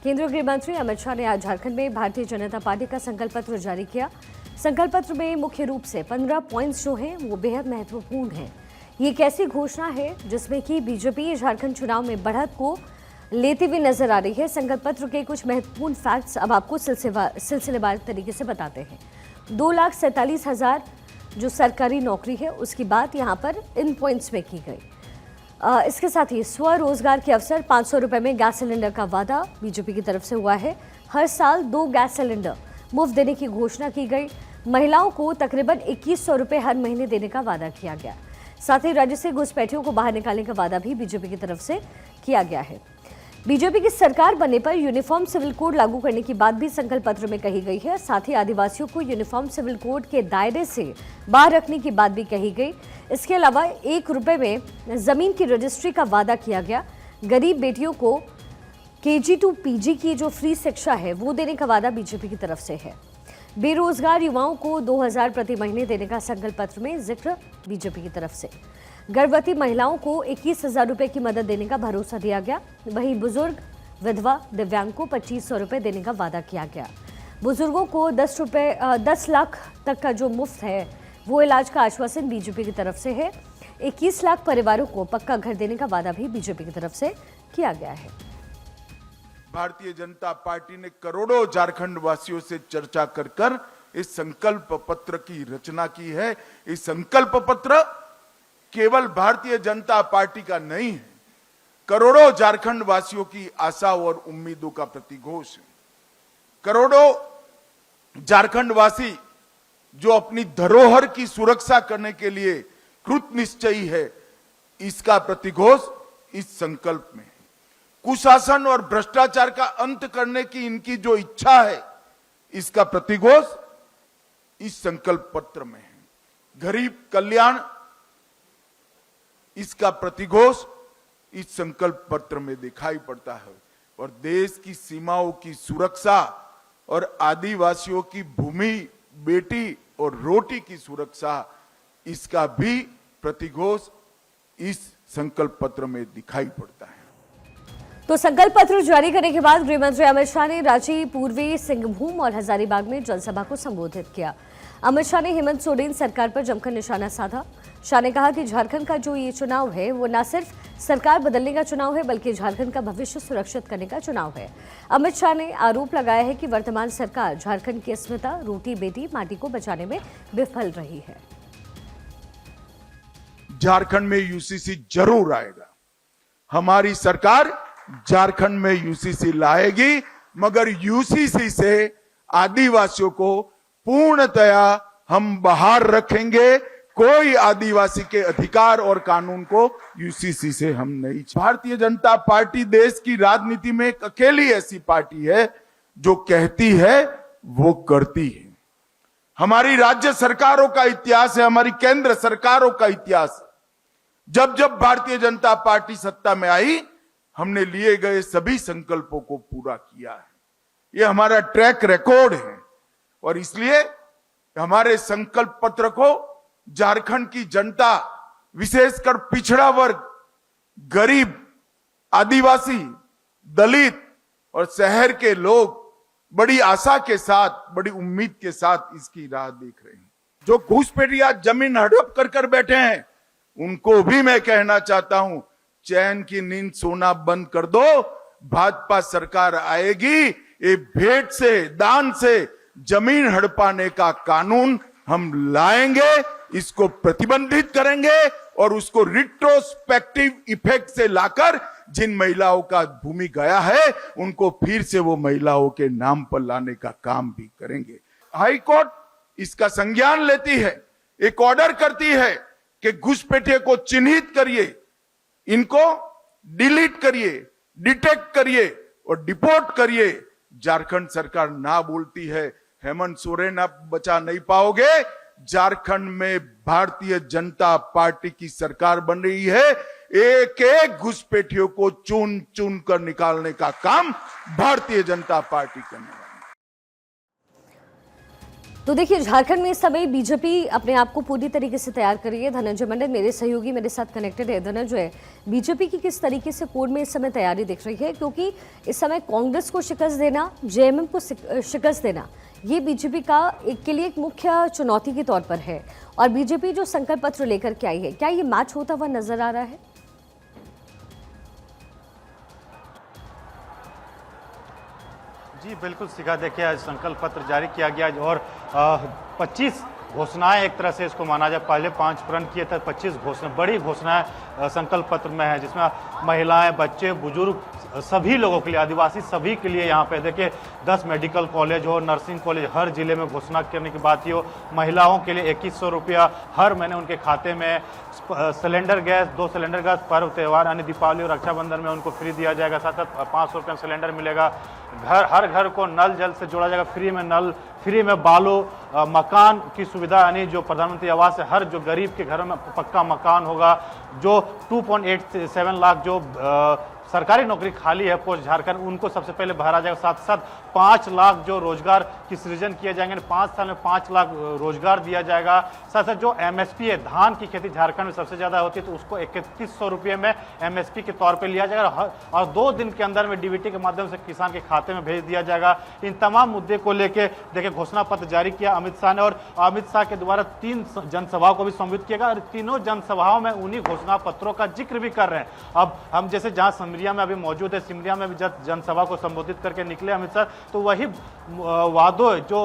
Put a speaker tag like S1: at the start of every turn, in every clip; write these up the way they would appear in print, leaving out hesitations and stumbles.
S1: केंद्रीय गृह मंत्री अमित शाह ने आज झारखंड में भारतीय जनता पार्टी का संकल्प पत्र जारी किया। संकल्प पत्र में मुख्य रूप से 15 पॉइंट्स जो हैं वो बेहद महत्वपूर्ण हैं। ये एक ऐसी घोषणा है जिसमें कि बीजेपी झारखंड चुनाव में बढ़त को लेती हुई नजर आ रही है। संकल्प पत्र के कुछ महत्वपूर्ण फैक्ट्स अब आपको सिलसिलेवार तरीके से बताते हैं। 2,47,000 जो सरकारी नौकरी है उसकी बात यहाँ पर इन पॉइंट्स में की गई। इसके साथ ही स्वरोजगार के अवसर 500 रुपए में गैस सिलेंडर का वादा बीजेपी की तरफ से हुआ है। हर साल 2 गैस सिलेंडर मुफ्त देने की घोषणा की गई। महिलाओं को तकरीबन 2100 रुपए हर महीने देने का वादा किया गया। साथ ही राज्य से घुसपैठियों को बाहर निकालने का वादा भी बीजेपी की तरफ से किया गया है। बीजेपी की सरकार बनने पर यूनिफॉर्म सिविल कोड लागू करने की बात भी संकल्प पत्र में कही गई है। साथ ही आदिवासियों को यूनिफॉर्म सिविल कोड के दायरे से बाहर रखने की बात भी कही गई। इसके अलावा 1 रुपए में जमीन की रजिस्ट्री का वादा किया गया। गरीब बेटियों को KG to PG की जो फ्री शिक्षा है वो देने का वादा बीजेपी की तरफ से है। बेरोजगार युवाओं को 2,000 प्रति महीने देने का संकल्प पत्र में जिक्र बीजेपी की तरफ से। गर्भवती महिलाओं को 21,000 रुपए की मदद देने का भरोसा दिया गया। वहीं बुजुर्ग, विधवा, दिव्यांग को 2,500 रुपए देने का वादा किया गया। बुजुर्गों को 10 लाख तक का जो मुफ्त है वो इलाज का आश्वासन बीजेपी की तरफ से है। 21 लाख परिवारों को पक्का घर देने का वादा भी बीजेपी की तरफ से किया गया है।
S2: भारतीय जनता पार्टी ने करोड़ों झारखंड वासियों से चर्चा कर इस संकल्प पत्र की रचना की है। इस संकल्प पत्र केवल भारतीय जनता पार्टी का नहीं है, करोड़ों झारखंड वासियों की आशा और उम्मीदों का प्रतिघोष है। करोड़ों झारखंड वासी जो अपनी धरोहर की सुरक्षा करने के लिए कृत निश्चयी है, इसका प्रतिघोष इस संकल्प में है। कुशासन और भ्रष्टाचार का अंत करने की इनकी जो इच्छा है, इसका प्रतिघोष इस संकल्प पत्र में है। गरीब कल्याण, इसका प्रतिघोष इस संकल्प पत्र में दिखाई पड़ता है। और देश की सीमाओं की सुरक्षा और आदिवासियों की भूमि, बेटी और रोटी की सुरक्षा, इसका भी प्रतिघोष इस संकल्प पत्र में दिखाई पड़ता है।
S1: तो संकल्प पत्र जारी करने के बाद गृह मंत्री अमित शाह ने रांची, पूर्वी सिंहभूम और हजारीबाग में जनसभा को संबोधित किया। अमित शाह ने हेमंत सोरेन सरकार पर जमकर निशाना साधा। शाह ने कहा कि झारखंड का जो ये चुनाव है वो न सिर्फ सरकार बदलने का चुनाव है बल्कि झारखंड का भविष्य सुरक्षित करने का चुनाव है। अमित शाह ने आरोप लगाया है कि वर्तमान सरकार झारखंड की अस्मिता, रोटी बेटी माटी को बचाने में विफल रही है।
S2: झारखंड में UCC जरूर आएगा। हमारी सरकार झारखंड में UCC लाएगी, मगर UCC से आदिवासियों को पूर्णतया हम बाहर रखेंगे। कोई आदिवासी के अधिकार और कानून को UCC से हम नहीं। भारतीय जनता पार्टी देश की राजनीति में एक अकेली ऐसी पार्टी है जो कहती है वो करती है। हमारी राज्य सरकारों का इतिहास है, हमारी केंद्र सरकारों का इतिहास है। जब जब भारतीय जनता पार्टी सत्ता में आई, हमने लिए गए सभी संकल्पों को पूरा किया है। ये हमारा ट्रैक रिकॉर्ड है और इसलिए हमारे संकल्प पत्र को झारखंड की जनता, विशेषकर पिछड़ा वर्ग, गरीब, आदिवासी, दलित और शहर के लोग बड़ी आशा के साथ, बड़ी उम्मीद के साथ इसकी राह देख रहे हैं। जो घुसपैठिया जमीन हड़प कर बैठे हैं, उनको भी मैं कहना चाहता हूं, चैन की नींद सोना बंद कर दो। भाजपा सरकार आएगी, ये भेंट से, दान से जमीन हड़पाने का कानून हम लाएंगे, इसको प्रतिबंधित करेंगे और उसको रिट्रोस्पेक्टिव इफेक्ट से लाकर जिन महिलाओं का भूमि गया है उनको फिर से वो महिलाओं के नाम पर लाने का काम भी करेंगे। हाई कोर्ट इसका संज्ञान लेती है, एक ऑर्डर करती है कि घुसपैठिए को चिन्हित करिए, इनको डिलीट करिए, डिटेक्ट करिए और डिपोर्ट करिए। झारखंड सरकार ना बोलती है, हेमंत सोरेन आप बचा नहीं पाओगे। झारखंड में भारतीय जनता पार्टी की सरकार बन रही है। एक एक घुसपैठियों को चुन चुन कर निकालने का काम भारतीय जनता पार्टी करने वाली है।
S1: तो देखिए, झारखंड में इस समय बीजेपी अपने आप को पूरी तरीके से तैयार कर रही है। धनंजय मंडल मेरे सहयोगी मेरे साथ कनेक्टेड है। धनंजय, बीजेपी की किस तरीके से कोर में इस समय तैयारी दिख रही है, क्योंकि इस समय कांग्रेस को शिकस्त देना, जेएमएम को शिकस्त देना, ये बीजेपी का के लिए एक मुख्य चुनौती के तौर पर है। और बीजेपी जो संकल्प पत्र लेकर के आई है, क्या ये मैच होता हुआ नजर आ रहा है?
S3: जी बिल्कुल शिखा, देखिए आज संकल्प पत्र जारी किया गया और 25 घोषणाएं एक तरह से इसको माना जाए। पहले 5 प्रण किए थे, 25 घोषणा, बड़ी घोषणाएं संकल्प पत्र में है, जिसमें महिलाएं, बच्चे, बुजुर्ग, सभी लोगों के लिए, आदिवासी सभी के लिए यहाँ पे देखिए 10 मेडिकल कॉलेज हो, नर्सिंग कॉलेज हर जिले में घोषणा करने की बात ही हो। महिलाओं के लिए 2100 रुपया हर महीने उनके खाते में, सिलेंडर गैस 2 सिलेंडर गैस पर्व त्यौहार यानी दीपावली और रक्षाबंधन में उनको फ्री दिया जाएगा। साथ साथ 500 रुपये सिलेंडर मिलेगा। हर घर को नल जल से जोड़ा जाएगा, फ्री में नल, फ्री में बालू, मकान की सुविधा यानी जो प्रधानमंत्री आवास है, हर जो गरीब के घरों में पक्का मकान होगा। जो 2.87 लाख जो सरकारी नौकरी खाली है पोस्ट झारखंड, उनको सबसे पहले भरा जाएगा। साथ साथ 5 लाख जो रोजगार की सृजन किए जाएंगे, 5 साल में 5 लाख रोजगार दिया जाएगा। साथ साथ जो एमएसपी है, धान की खेती झारखंड में सबसे ज्यादा होती है, तो उसको 3100 रुपये में एमएसपी के तौर पे लिया जाएगा और 2 दिन के अंदर में डीबीटी के माध्यम से किसान के खाते में भेज दिया जाएगा। इन तमाम मुद्दे को लेकर देखिए घोषणा पत्र जारी किया अमित शाह ने, और अमित शाह के द्वारा 3 जनसभाओं को भी संबोधित किया गया और तीनों जनसभाओं में उन्हीं घोषणा पत्रों का जिक्र भी कर रहे हैं। अब हम जैसे जहां सिमरिया में अभी मौजूद है, सिमरिया में भी जब जनसभा को संबोधित करके निकले अमित शाह, तो वही वादों जो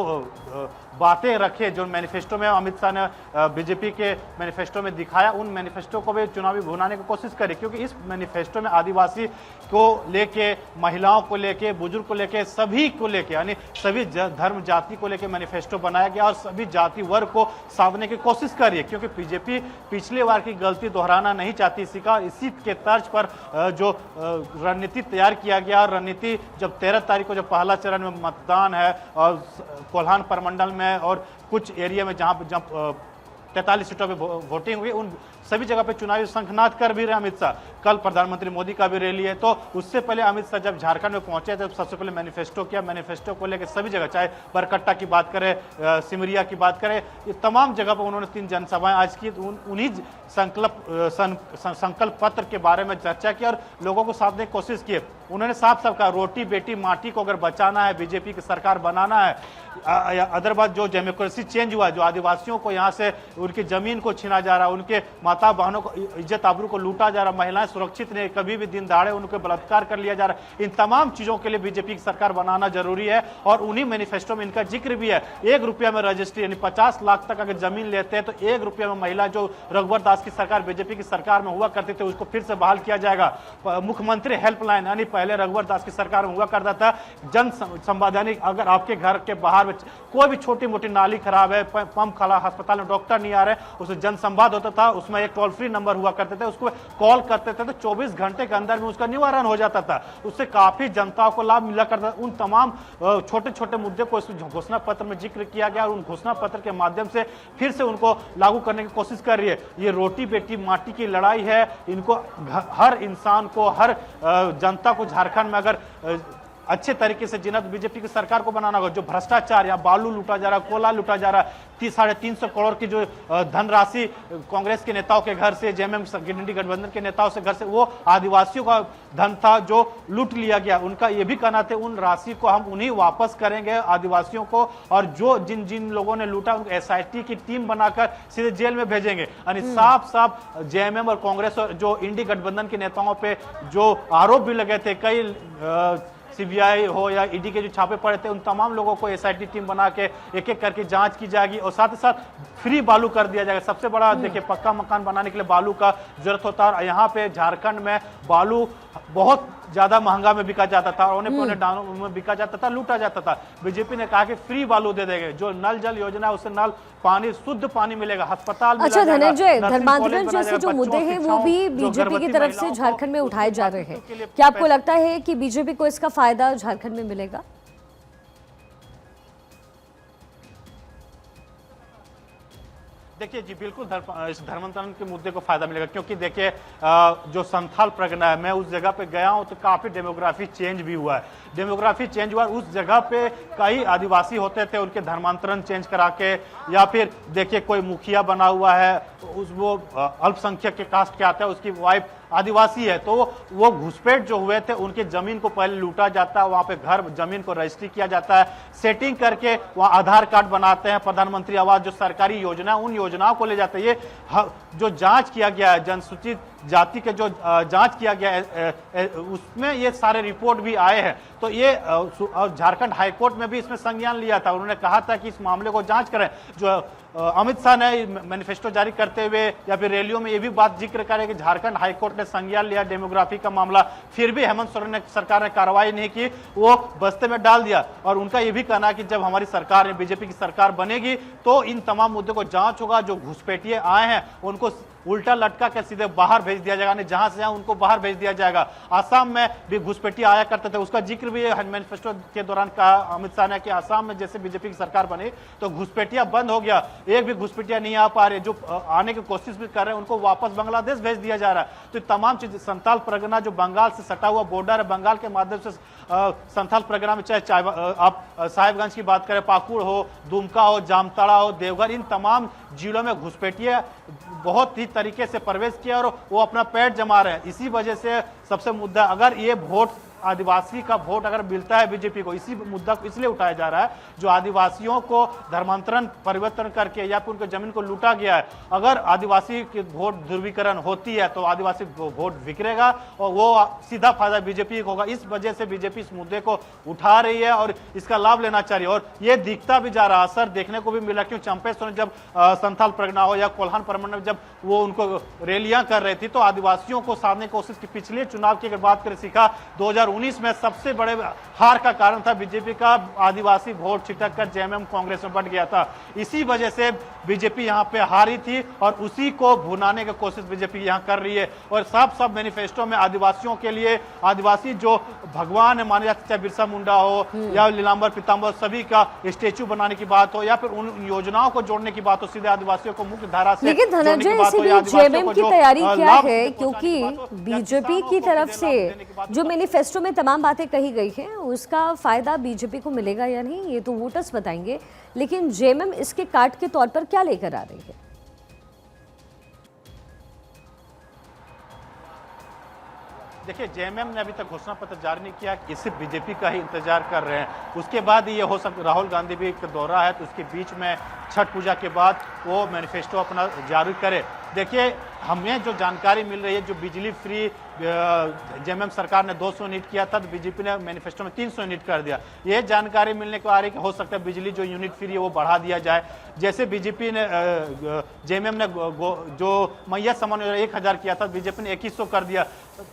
S3: बातें रखे जो मैनिफेस्टो में अमित शाह ने बीजेपी के मैनिफेस्टो में दिखाया, उन मैनिफेस्टो को भी चुनावी भुनाने की कोशिश करी, क्योंकि इस मैनिफेस्टो में आदिवासी को लेके, महिलाओं को लेके, बुजुर्ग को लेके, सभी को लेके, यानी सभी धर्म जाति को लेके मैनिफेस्टो बनाया गया और सभी जाति वर्ग को साधने की कोशिश कर रही है, क्योंकि बीजेपी पिछले बार की गलती दोहराना नहीं चाहती। इसी के तर्ज पर जो रणनीति तैयार किया गया, और रणनीति जब 13 तारीख को जब पहला चरण में मतदान है और कोल्हान प्रमंडल में और कुछ एरिया में जहां 43 सीटों पे वोटिंग हुई, उन सभी जगह पे चुनावी शंखनाद कर भी रहे अमित शाह। कल प्रधानमंत्री मोदी का भी रैली है, तो उससे पहले अमित शाह जब झारखंड में पहुंचे थे, सबसे पहले मैनिफेस्टो किया। मैनिफेस्टो को लेकर सभी जगह, चाहे बरकट्टा की बात करें, सिमरिया की बात करें, ये तमाम जगह पर उन्होंने 3 जनसभाएं आज की, उन्हीं संकल्प पत्र के बारे में चर्चा की और लोगों को साधने की कोशिश की। उन्होंने साफ साफ कहा, रोटी बेटी माटी को अगर बचाना है, बीजेपी की सरकार बनाना है, अदरवाइज जो डेमोक्रेसी चेंज हुआ, जो आदिवासियों को यहाँ से उनकी जमीन को छीना जा रहा, उनके माता बहनों को इज्जत आबरू को लूटा जा रहा, महिलाएं सुरक्षित नहीं, कभी भी दिन दहाड़े उनको बलात्कार कर लिया जा रहा, इन तमाम चीजों के लिए बीजेपी की सरकार बनाना जरूरी है। और उन्हीं मैनिफेस्टो में इनका जिक्र भी है। 1 रुपया में रजिस्ट्री, यानी 50 लाख तक अगर जमीन लेते हैं तो 1 रुपया में महिला, जो रघुवर दास की सरकार बीजेपी की सरकार में हुआ करते थे, उसको फिर से बहाल किया जाएगा। मुख्यमंत्री हेल्पलाइन, यानी पहले रघुवर दास की सरकार में हुआ करता था, जन संवाद, यानी अगर आपके घर के बाहर में कोई भी छोटी मोटी नाली खराब है, पंप खड़ा, अस्पताल में डॉक्टर नहीं आ रहे, उसमें जन संवाद होता था, उसमें एक टोल फ्री नंबर हुआ करते थे, उसको कॉल करते थे तो 24 घंटे के अंदर में उसका निवारण हो जाता था। उससे काफी जनता को लाभ मिला करता था। उन तमाम छोटे छोटे मुद्दे को इस घोषणा पत्र में जिक्र किया गया और उन घोषणा पत्र के माध्यम से फिर से उनको लागू करने की कोशिश कर रही है। ये रोटी बेटी माटी की लड़ाई है। इनको हर इंसान को, हर जनता को झारखंड में अगर अच्छे तरीके से जीना, तो बीजेपी की सरकार को बनाना होगा। जो भ्रष्टाचार, या बालू लूटा जा रहा, कोला लूटा जा रहा, 350 करोड़ की जो धनराशि कांग्रेस के नेताओं के घर से, जेएमएम इंडी गठबंधन के नेताओं से घर से, वो आदिवासियों का धन था जो लूट लिया गया। उनका ये भी कहना था, उन राशि को हम उन्हीं वापस करेंगे आदिवासियों को, और जो जिन जिन लोगों ने लूटा उनको एसआईटी की टीम बनाकर सीधे जेल में भेजेंगे। यानी साफ साफ जेएमएम और कांग्रेस और जो इंडी गठबंधन के नेताओं पे जो आरोप भी लगे थे, कई सीबीआई हो या ईडी के जो छापे पड़े थे, उन तमाम लोगों को एसआईटी टीम बना के एक एक करके जांच की जाएगी और साथ ही साथ फ्री बालू कर दिया जाएगा। सबसे बड़ा देखिए, पक्का मकान बनाने के लिए बालू का जरूरत होता है और यहाँ पे झारखंड में बालू बहुत ज्यादा महंगा में बिका जाता था, औने पौने दामों में बिका जाता था, लूटा जाता था। बीजेपी ने कहा कि फ्री बालू दे देंगे। जो नल जल योजना है, उससे नल पानी, शुद्ध पानी मिलेगा, अस्पताल
S1: अच्छा धनंजय, धर्मांतरण जैसे जो मुद्दे हैं वो भी बीजेपी की तरफ से झारखंड में उठाए जा रहे हैं। क्या आपको लगता है कि बीजेपी को इसका फायदा झारखंड में मिलेगा?
S3: देखिए जी बिल्कुल इस धर्मांतरण के मुद्दे को फायदा मिलेगा, क्योंकि देखिए जो संथाल परगना है, मैं उस जगह पे गया हूं तो काफी डेमोग्राफी चेंज भी हुआ है। डेमोग्राफी चेंज हुआ, उस जगह पे कई आदिवासी होते थे, उनके धर्मांतरण चेंज करा के, या फिर देखिए कोई मुखिया बना हुआ है, वो अल्पसंख्यक के कास्ट के आता है, उसकी वाइफ आदिवासी है, तो वो घुसपैठ जो हुए थे उनके जमीन को पहले लूटा जाता है, वहां पे घर जमीन को रजिस्ट्री किया जाता है, सेटिंग करके वहां आधार कार्ड बनाते हैं, प्रधानमंत्री आवास जो सरकारी योजना उन योजनाओं को ले जाते हैं। ये जो जांच किया गया है, जनसूचित जाति के जो जांच किया गया है उसमें ये सारे रिपोर्ट भी आए हैं। तो ये झारखंड हाईकोर्ट में भी इसमें संज्ञान लिया था, उन्होंने कहा था कि इस मामले को जांच करें। जो अमित शाह ने मैनिफेस्टो जारी करते हुए या फिर रैलियों में ये भी बात जिक्र करे कि झारखंड हाईकोर्ट ने संज्ञान लिया डेमोग्राफी का मामला, फिर भी हेमंत सोरेन ने सरकार ने कार्रवाई नहीं की, वो बस्ते में डाल दिया। और उनका ये भी कहना है कि जब हमारी सरकार बीजेपी की सरकार बनेगी तो इन तमाम मुद्दों को जांच होगा, जो घुसपैठिए आए हैं उनको उल्टा लटका के सीधे बाहर भेज दिया जाएगा, जहां से उनको बाहर भेज दिया जाएगा। आसाम में भी घुसपैठिए आया करते थे, उसका जिक्र भी मैनिफेस्टो के दौरान कहा अमित शाह ने कि आसाम में जैसे बीजेपी की सरकार बनी तो घुसपैठिया बंद हो गया, एक भी घुसपैठिया नहीं आ पा रहे, जो आने की कोशिश भी कर रहे हैं उनको वापस बांग्लादेश भेज दिया जा रहा है। तो तमाम चीज, संथाल परगना जो बंगाल से सटा हुआ बॉर्डर है, बंगाल के माध्यम से संथाल परगना में चाहे आप साहिबगंज की बात करें, पाकुड़ हो, दुमका हो, जामताड़ा हो, देवघर, इन तमाम जिलों में घुसपैठिए बहुत ही तरीके से प्रवेश किया और वो अपना पेट जमा रहे हैं। इसी वजह से सबसे मुद्दा, अगर ये वोट आदिवासी का वोट अगर मिलता है बीजेपी को, इसी मुद्दा को इसलिए उठाया जा रहा है जो आदिवासियों को धर्मांतरण परिवर्तन करके या फिर उनके जमीन को लूटा गया है। अगर आदिवासी की वोट ध्रुवीकरण होती है तो आदिवासी वोट बिखरेगा और वो सीधा फायदा बीजेपी को होगा। इस वजह से बीजेपी इस मुद्दे को उठा रही है और इसका लाभ लेना चाह रही है, और ये दिखता भी जा रहा, असर देखने को भी मिला। क्यों चंपे सोरेन जब संथाल परगना हो या कोल्हान परमंडल में जब वो उनको रैलियां कर रही थी तो आदिवासियों को साधने की कोशिश की। पिछले चुनाव की अगर बात करें, सीखा 2019 में सबसे बड़े हार का कारण था बीजेपी का आदिवासी वोट छिटक कर जेएमएम कांग्रेस में बढ़ गया था। इसी वजह से बीजेपी यहां पे हारी थी और उसी को भुनाने की कोशिश बीजेपी यहां कर रही है। और सब मैनिफेस्टो में आदिवासियों के लिए, आदिवासी जो भगवान है माने जाते, चाहे बिरसा मुंडा हो या लीलांबर पिताम्बर, सभी का स्टेच्यू बनाने की बात हो या फिर उन योजनाओं को जोड़ने की बात हो, सीधे आदिवासियों को मुख्य धारा से।
S1: लेकिन धनंजय, इसीलिए जेएमएम की तैयारी क्या है, क्योंकि बीजेपी की तरफ से जो मैनिफेस्टो में तमाम बातें कही गई हैं उसका फायदा बीजेपी को मिलेगा या नहीं ये तो वोटर्स बताएंगे, लेकिन जेएमएम इसके काट के तौर पर क्या लेकर आ रही है?
S3: देखिए, जेएमएम ने अभी तक घोषणा पत्र जारी नहीं किया, इसे बीजेपी का ही इंतजार कर रहे हैं। उसके बाद ये हो सकता, राहुल गांधी भी एक दौरा है तो उसके बीच में छठ पूजा के बाद वो मैनिफेस्टो अपना जारी करे। देखिए, हमें जो जानकारी मिल रही है, जो बिजली फ्री जेएमएम सरकार ने 200 यूनिट किया था तो बीजेपी ने मैनिफेस्टो में 300 यूनिट कर दिया। ये जानकारी मिलने को आ रही है कि हो सकता है बिजली जो यूनिट फ्री है वो बढ़ा दिया जाए। जैसे बीजेपी ने जेएमएम ने जो मैया सम्मान 1000 किया था, बीजेपी ने 2100 कर दिया,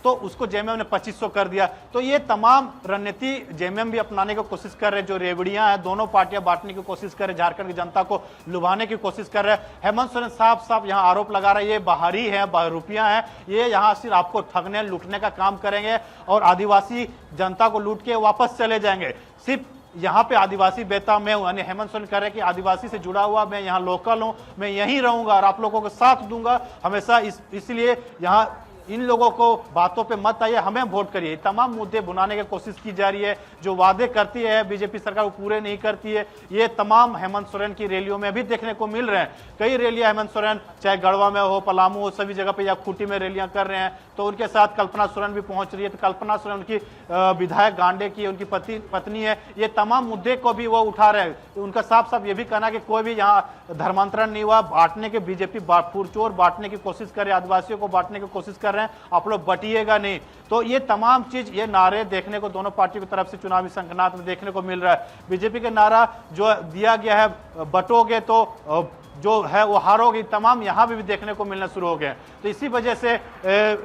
S3: तो उसको जेएमएम ने 2500 कर दिया। तो ये तमाम रणनीति जेएमएम भी अपनाने की कोशिश कर रहे हैं। जो रेवड़ियां हैं, दोनों पार्टियां बांटने की कोशिश कर रहे हैं, झारखंड की जनता को लुभाने की कोशिश कर रहे हैं। हेमंत सोरेन साफ यहाँ आरोप लगा रहे हैं ये बाहरी है, रुपया है, ये यहाँ सिर्फ आपको ठगने लूटने का काम करेंगे और आदिवासी जनता को लूट के वापस चले जाएंगे। सिर्फ यहाँ पे आदिवासी बेटा मैं हूं, यानी हेमंत सोरेन कह रहे हैं कि आदिवासी से जुड़ा हुआ मैं यहाँ लोकल हूं, मैं यहीं रहूंगा और आप लोगों को साथ दूंगा हमेशा। इसलिए यहाँ इन लोगों को बातों पे मत आइए, हमें वोट करिए। तमाम मुद्दे बुनाने की कोशिश की जा रही है। जो वादे करती है बीजेपी सरकार वो पूरे नहीं करती है। ये तमाम हेमंत सोरेन की रैलियों में भी देखने को मिल रहे हैं। कई रैलियां हेमंत सोरेन चाहे गढ़वा में हो, पलामू हो, सभी जगह पे या खूंटी में रैलियां कर रहे हैं। तो उनके साथ कल्पना सोरेन भी पहुंच रही है। तो कल्पना सोरेन उनकी विधायक गांडे की उनकी पत्नी है। ये तमाम मुद्दे को भी वो उठा रहे हैं। उनका साफ साफ ये भी कहना कि कोई भी यहाँ धर्मांतरण नहीं हुआ, बांटने के बीजेपी पुरचोर बांटने की कोशिश कर रहे हैं, आदिवासियों को बांटने की कोशिश कर रहे हैं, आप लोग बटिएगा नहीं। तो ये तमाम चीज, ये नारे देखने को दोनों पार्टियों की तरफ से चुनावी संगठनात्मक में देखने को मिल रहा है। बीजेपी के नारा जो दिया गया है, बटोगे तो जो है वो हारोगे, तमाम यहां भी देखने को मिलना शुरू हो गए। तो तो इसी वजह से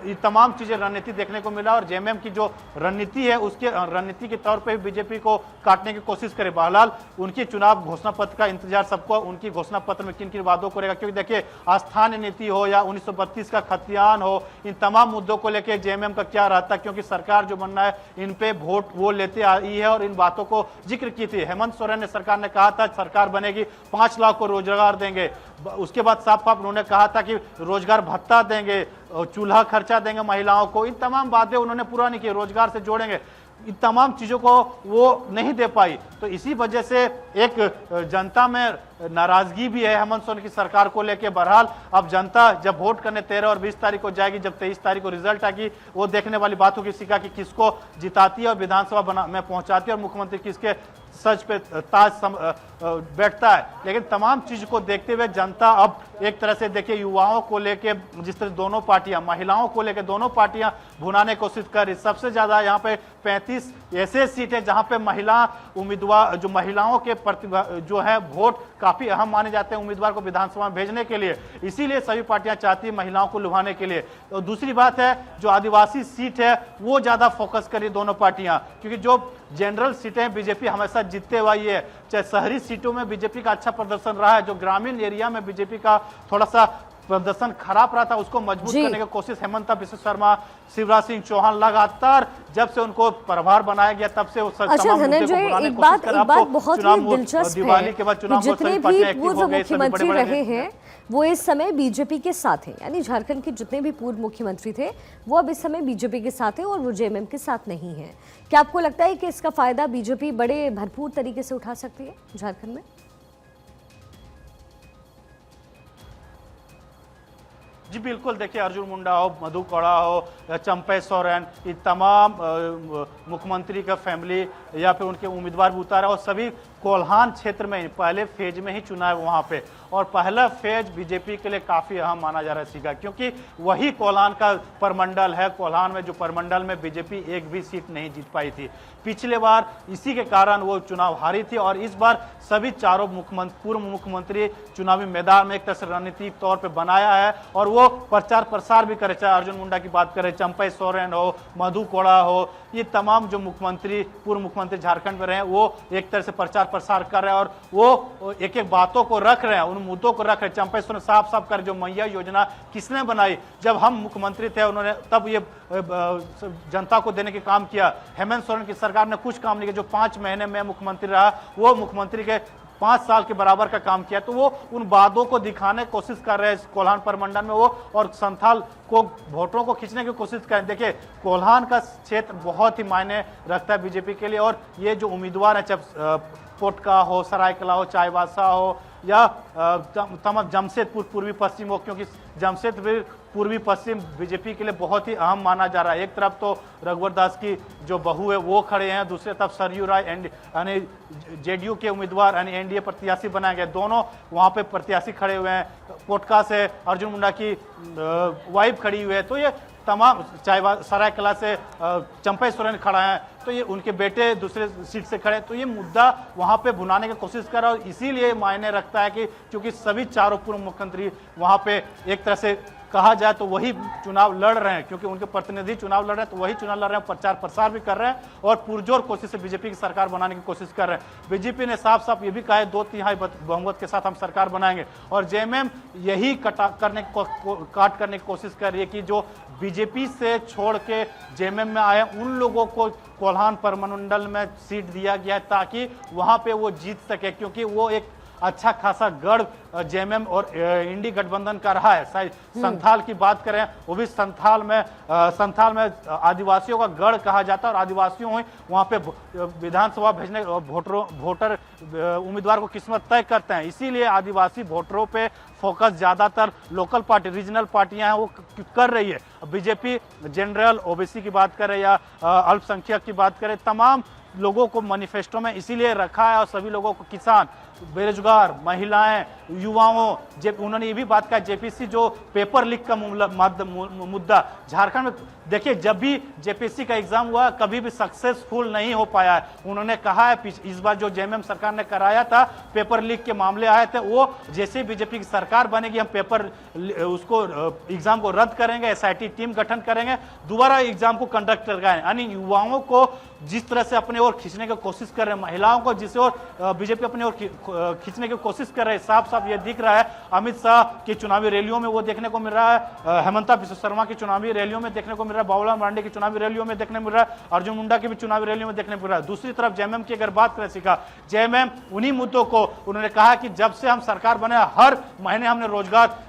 S3: ये तमाम चीजें रणनीति देखने को मिला और जेएमएम की जो रणनीति है उसके रणनीति के तौर पे बीजेपी को काटने की कोशिश करे। बहरहाल उनकी चुनाव घोषणा पत्र का इंतजार सबको, उनकी घोषणा पत्र में किन किन वादों को रहेगा, क्योंकि देखिए स्थानीय नीति हो या 1932 का खतियान हो, इन तमाम मुद्दों को लेकर जेएमएम का क्या रहता है, क्योंकि सरकार जो बनना है इन पे वोट वो लेते आई है और इन बातों को जिक्र की थी। हेमंत सोरेन ने सरकार ने कहा था सरकार बनेगी 5 लाख को रोजगार देंगे, उसके बाद साफ साफ उन्होंने कहा था कि रोजगार भत्ता देंगे, चूल्हा खर्चा देंगे महिलाओं को, इन तमाम बातें उन्होंने पूरा नहीं की, रोजगार से जोड़ेंगे, इन तमाम चीजों को वो नहीं दे पाई। तो इसी वजह से एक जनता में नाराजगी भी है हेमंत सोरेन की सरकार को लेकर। बहरहाल अब जनता जब वोट करने 13 और 20 तारीख को जाएगी, जब 23 तारीख को रिजल्ट आएगी, वो देखने वाली बात होगी सिक्का कि किसको जिताती है और विधानसभा में पहुंचाती है और मुख्यमंत्री किसके सच पे ताज बैठता है। लेकिन तमाम चीज को देखते हुए जनता अब एक तरह से देखिए युवाओं को लेके, जिस तरह दोनों पार्टियां, महिलाओं को लेके दोनों पार्टियां भुनाने की कोशिश कर रही। सबसे ज्यादा यहाँ पे 35 ऐसे सीट है जहां पे महिला उम्मीदवार, जो महिलाओं के प्रतिभा जो है वोट काफी अहम माने जाते हैं उम्मीदवार को विधानसभा में भेजने के लिए, इसीलिए सभी पार्टियां चाहती है महिलाओं को लुभाने के लिए। और दूसरी बात है जो आदिवासी सीट है वो ज्यादा फोकस करी दोनों पार्टियां, क्योंकि जो जनरल सीटें बीजेपी हमेशा जीतते हुआ ही है, चाहे शहरी सीटों में बीजेपी का अच्छा प्रदर्शन रहा है, जो ग्रामीण एरिया में बीजेपी का थोड़ा सा प्रदर्शन खराब रहा था उसको मजबूत करने की कोशिश हेमंत बिस्व शर्मा, शिवराज सिंह चौहान लगातार जब से उनको प्रभार बनाया गया तब से
S1: अच्छा धनंजय, एक बात बहुत ही दिलचस्प है कि जितने भी पूर्व मुख्यमंत्री रहे हैं वो इस समय बीजेपी के साथ हैं, यानी झारखंड के जितने भी पूर्व मुख्यमंत्री थे वो अब इस समय बीजेपी के साथ हैं और वो जेएमएम के साथ नहीं है। क्या आपको लगता है कि इसका फायदा बीजेपी बड़े भरपूर तरीके से उठा सकती है झारखंड में?
S3: जी बिल्कुल, देखिए अर्जुन मुंडा हो, मधु कोड़ा हो, चंपे सोरेन, ये तमाम मुख्यमंत्री का फैमिली या फिर उनके उम्मीदवार भी उतारा और सभी कोल्हान क्षेत्र में पहले फेज में ही चुनाव वहां पे, और पहला फेज बीजेपी के लिए काफी अहम माना जा रहा है सीगा, क्योंकि वही कोल्हान का परमंडल है। कोल्हान में जो परमंडल में बीजेपी एक भी सीट नहीं जीत पाई थी पिछले बार, इसी के कारण वो चुनाव हारी थी। और इस बार सभी चारों पूर्व मुख्यमंत्री चुनावी मैदान में एक तरह से रणनीतिक तौर पर बनाया है और वो प्रचार प्रसार भी करे, चाहे अर्जुन मुंडा की बात करें, चंपे सोरेन हो, मधु कोड़ा हो, ये तमाम जो मुख्यमंत्री पूर्व मुख्यमंत्री झारखंड में रहे वो एक तरह से प्रचार प्रसार कर रहे हैं और वो एक एक बातों को रख रहे हैं, उन मुद्दों को रख रहे हैं। चंपे सोरेन साफ साफ कर, जो मैया योजना किसने बनाई, जब हम मुख्यमंत्री थे उन्होंने तब ये जनता को देने के काम किया। हेमंत सोरेन की सरकार ने कुछ काम नहीं किया, जो 5 महीने में मुख्यमंत्री रहा वो मुख्यमंत्री के 5 साल के बराबर का काम किया। तो वो उन वादों को दिखाने की कोशिश कर रहे हैं कोल्हान परमंडल में वो, और संथाल को वोटरों को खींचने की कोशिश करें। देखिए कोल्हान का क्षेत्र बहुत ही मायने रखता है बीजेपी के लिए, और ये जो उम्मीदवार है, चाहे पोटका हो, सरायकला हो, चाईबासा हो या तमाम जमशेदपुर पूर्वी पश्चिम हो, क्योंकि जमशेदपुर पूर्वी पश्चिम बीजेपी के लिए बहुत ही अहम माना जा रहा है। एक तरफ तो रघुवर दास की जो बहू है वो खड़े हैं, दूसरी तरफ सरयू राय यानी जेडीयू के उम्मीदवार यानी एनडीए प्रत्याशी बनाए गए, दोनों वहां पे प्रत्याशी खड़े हुए हैं। पोटका से अर्जुन मुंडा की वाइफ खड़ी हुई है, तो ये तमाम चाहे सरायकला से चंपे सोरेन खड़ा है, तो ये उनके बेटे दूसरे सीट से खड़े, तो ये मुद्दा वहां पे भुनाने की कोशिश कर रहा है। और इसीलिए मायने रखता है कि क्योंकि सभी चारों पूर्व मुख्यमंत्री वहां पे एक तरह से कहा जाए तो वही चुनाव लड़ रहे हैं, क्योंकि उनके प्रतिनिधि चुनाव लड़ रहे हैं, तो वही चुनाव लड़ रहे हैं, प्रचार प्रसार भी कर रहे हैं और पुरजोर कोशिश से बीजेपी की सरकार बनाने की कोशिश कर रहे हैं। बीजेपी ने साफ साफ ये भी कहा है 2/3 बहुमत के साथ हम सरकार बनाएंगे, और जेएमएम यही काट करने की कोशिश कर रही है कि जो बीजेपी से छोड़ के जेएमएम में आए उन लोगों को कोल्हान परमंडल में सीट दिया गया है ताकि वहां पे वो जीत सके, क्योंकि वो एक अच्छा खासा गढ़ जेएमएम और इंडी गठबंधन का रहा है। संथाल की बात करें, वो भी संथाल में आदिवासियों का गढ़ कहा जाता है, और आदिवासियों ही वहां पे विधानसभा भेजने वोटर उम्मीदवार को किस्मत तय करते हैं। इसीलिए आदिवासी वोटरों पे फोकस ज्यादातर लोकल पार्टी, रीजनल पार्टियां हैं वो कर रही है। बीजेपी जनरल ओबीसी की बात करें या अल्पसंख्यक की बात करें, तमाम लोगों को मैनिफेस्टो में इसीलिए रखा है, और सभी लोगों को किसान बेरोजगार, महिलाएं, युवाओं, जब उन्होंने ये भी बात कहा जेपीसी जो पेपर लीक का मुद्दा झारखंड में, देखिए जब भी जेपीसी का एग्जाम हुआ कभी भी सक्सेसफुल नहीं हो पाया है। उन्होंने कहा है इस बार जो जेएमएम सरकार ने कराया था, पेपर लीक के मामले आए थे, वो जैसे बीजेपी की सरकार बनेगी हम पेपर उसको एग्जाम को रद्द करेंगे, एसआईटी टीम गठन करेंगे, दोबारा एग्जाम को कंडक्ट करेंगे। यानी युवाओं को जिस तरह से अपने ओर खींचने की कोशिश कर रहे हैं, महिलाओं को जिस ओर बीजेपी अपने ओर खींचने की कोशिश कर रहे हैं, साफ साफ ये दिख रहा है। अमित शाह की चुनावी रैलियों में वो देखने को मिल रहा है, हेमंता बिस्वा शर्मा की चुनावी रैलियों में देखने को मिल रहा है, बाबूलाल मरांडी की चुनावी रैलियों में देखने मिल रहा है, अर्जुन मुंडा की भी चुनावी रैलियों में देखने मिल रहा है। दूसरी तरफ जेएमएम की अगर बात करें सीखा, जेएमएम उन्हीं मुद्दों को उन्होंने कहा कि जब से हम सरकार बने हर महीने हमने रोजगार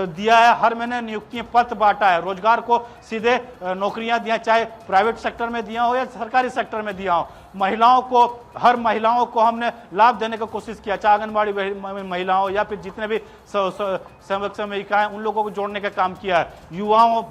S3: दिया है, हर महीने नियुक्ति पत्र बांटा है, रोजगार को सीधे नौकरियां दिया, चाहे प्राइवेट सेक्टर में दिया हो या सरकारी सेक्टर में दिया हो। महिलाओं को, हर महिलाओं को हमने लाभ देने की कोशिश किया, चाहे आंगनबाड़ी महिलाओं या फिर जितने भी सेविका हैं उन लोगों को जोड़ने का काम किया है। युवाओं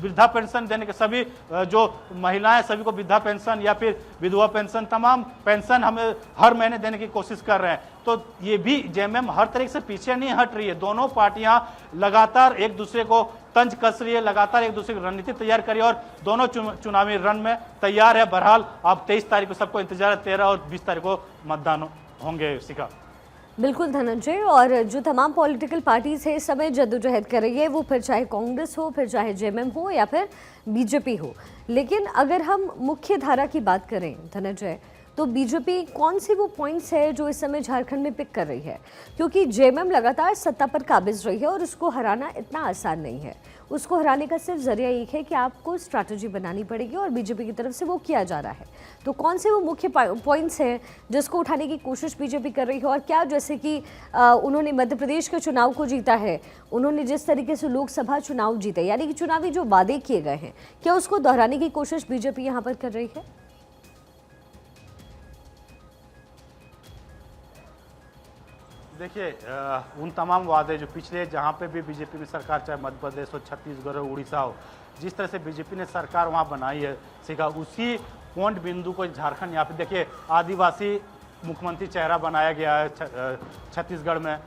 S3: वृद्धा पेंशन देने के, सभी जो महिलाएं सभी को वृद्धा पेंशन या फिर विधवा पेंशन, तमाम पेंशन हमें हर महीने देने की कोशिश कर रहे हैं। तो ये भी जेएमएम हर तरीके से पीछे नहीं हट रही है। दोनों पार्टियां लगातार एक दूसरे को तंज कस रही है, लगातार एक दूसरे की रणनीति तैयार करी और दोनों चुनावी रण में तैयार है। बहरहाल अब 23 तारीख को सबको इंतजार है, 13 और 20 तारीख को मतदान होंगे। शिखा,
S1: बिल्कुल धनंजय, और जो तमाम पॉलिटिकल पार्टीज है इस समय जद्दोजहद कर रही है, वो फिर चाहे कांग्रेस हो, फिर चाहे जेएमएम हो या फिर बीजेपी हो। लेकिन अगर हम मुख्य धारा की बात करें धनंजय, तो बीजेपी कौन सी वो पॉइंट्स है जो इस समय झारखंड में पिक कर रही है? क्योंकि जेएमएम लगातार सत्ता पर काबिज रही है और उसको हराना इतना आसान नहीं है। उसको हराने का सिर्फ जरिया एक है कि आपको स्ट्रैटेजी बनानी पड़ेगी और बीजेपी की तरफ से वो किया जा रहा है। तो कौन से वो मुख्य पॉइंट्स हैं जिसको उठाने की कोशिश बीजेपी कर रही है? और क्या, जैसे कि उन्होंने मध्य प्रदेश के चुनाव को जीता है, उन्होंने जिस तरीके से लोकसभा चुनाव जीते, यानी कि चुनावी जो वादे किए गए हैं, क्या उसको दोहराने की कोशिश बीजेपी यहाँ पर कर रही है?
S3: देखिए उन तमाम वादे जो पिछले जहाँ पे भी बीजेपी की सरकार, चाहे मध्य प्रदेश हो, छत्तीसगढ़ हो, उड़ीसा हो, जिस तरह से बीजेपी ने सरकार वहाँ बनाई है सीखा, उसी पॉइंट बिंदु को झारखंड यहाँ पे देखिए आदिवासी मुख्यमंत्री चेहरा बनाया गया है छत्तीसगढ़ में,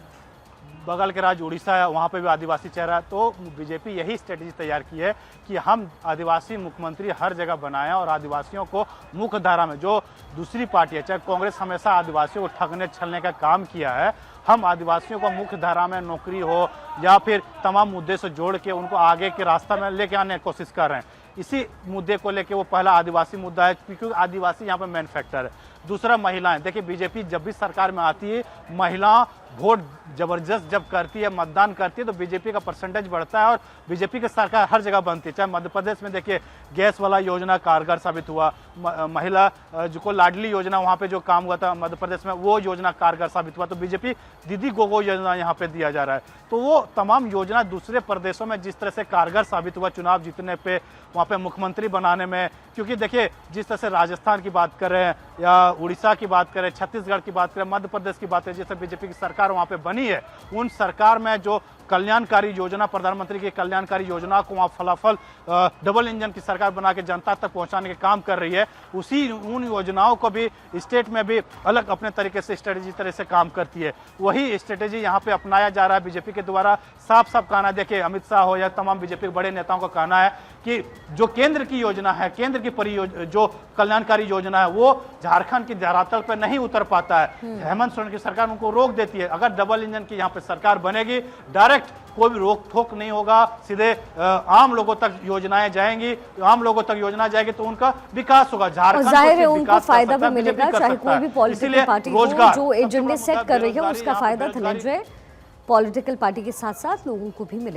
S3: बगल के राज्य उड़ीसा है वहाँ पे भी आदिवासी चेहरा। तो बीजेपी यही स्ट्रेटेजी तैयार की है कि हम आदिवासी मुख्यमंत्री हर जगह बनाएं और आदिवासियों को मुख्य धारा में, जो दूसरी पार्टी है चाहे कांग्रेस हमेशा आदिवासियों को ठगने छलने का काम किया है, हम आदिवासियों को मुख्य धारा में नौकरी हो या फिर तमाम मुद्दे से जोड़ के उनको आगे के रास्ता में लेके आने की कोशिश कर रहे हैं। इसी मुद्दे को लेके वो पहला आदिवासी मुद्दा है, क्योंकि आदिवासी यहाँ पे मेन फैक्टर है। दूसरा महिलाएं, देखिए बीजेपी जब भी सरकार में आती है, महिला वोट जबरदस्त जब करती है, मतदान करती है, तो बीजेपी का परसेंटेज बढ़ता है और बीजेपी की सरकार हर जगह बनती है। चाहे मध्य प्रदेश में देखिए गैस वाला योजना कारगर साबित हुआ, महिला जो को लाडली योजना वहाँ पे जो काम हुआ था मध्य प्रदेश में, वो योजना कारगर साबित हुआ। तो बीजेपी दीदी गोगो योजना यहाँ पे दिया जा रहा है। तो वो तमाम योजना दूसरे प्रदेशों में जिस तरह से कारगर साबित हुआ चुनाव जीतने पे, वहाँ पे मुख्यमंत्री बनाने में, क्योंकि देखिए जिस तरह से राजस्थान की बात करें या उड़ीसा की बात करें, छत्तीसगढ़ की बात करें, मध्य प्रदेश की बात करें, जैसे बीजेपी की सरकार वहाँ पे बनी है, उन सरकार में जो कल्याणकारी योजना, प्रधानमंत्री की कल्याणकारी योजना को वहाँ फलाफल डबल इंजन की सरकार बना के जनता तक पहुंचाने के काम कर रही है। उसी उन योजनाओं को भी स्टेट में भी अलग अपने तरीके से स्ट्रेटेजी तरह से काम करती है। वही स्ट्रेटेजी यहाँ पे अपनाया जा रहा है बीजेपी के द्वारा। साफ साफ कहना, देखिए अमित शाह हो या तमाम बीजेपी के बड़े नेताओं का कहना है कि जो केंद्र की योजना है, केंद्र की जो कल्याणकारी योजना है, वो झारखंड की धरातल पर नहीं उतर पाता है। हेमंत सोरेन की सरकार उनको रोक देती है। अगर डबल इंजन की यहाँ पे सरकार बनेगी, डायरेक्ट कोई भी रोक ठोक नहीं होगा, सीधे आम लोगों तक योजनाएं जाएंगी, आम लोगों तक योजना जाएगी तो उनका विकास होगा। झारखंड
S1: जाहिर है उनको फायदा भी मिलेगा, चाहे कोई भी पॉलिटिकल पार्टी हो जो एजेंडे सेट कर रही है, उसका फायदा धनंजय पॉलिटिकल पार्टी के साथ साथ लोगों को भी मिलेगा।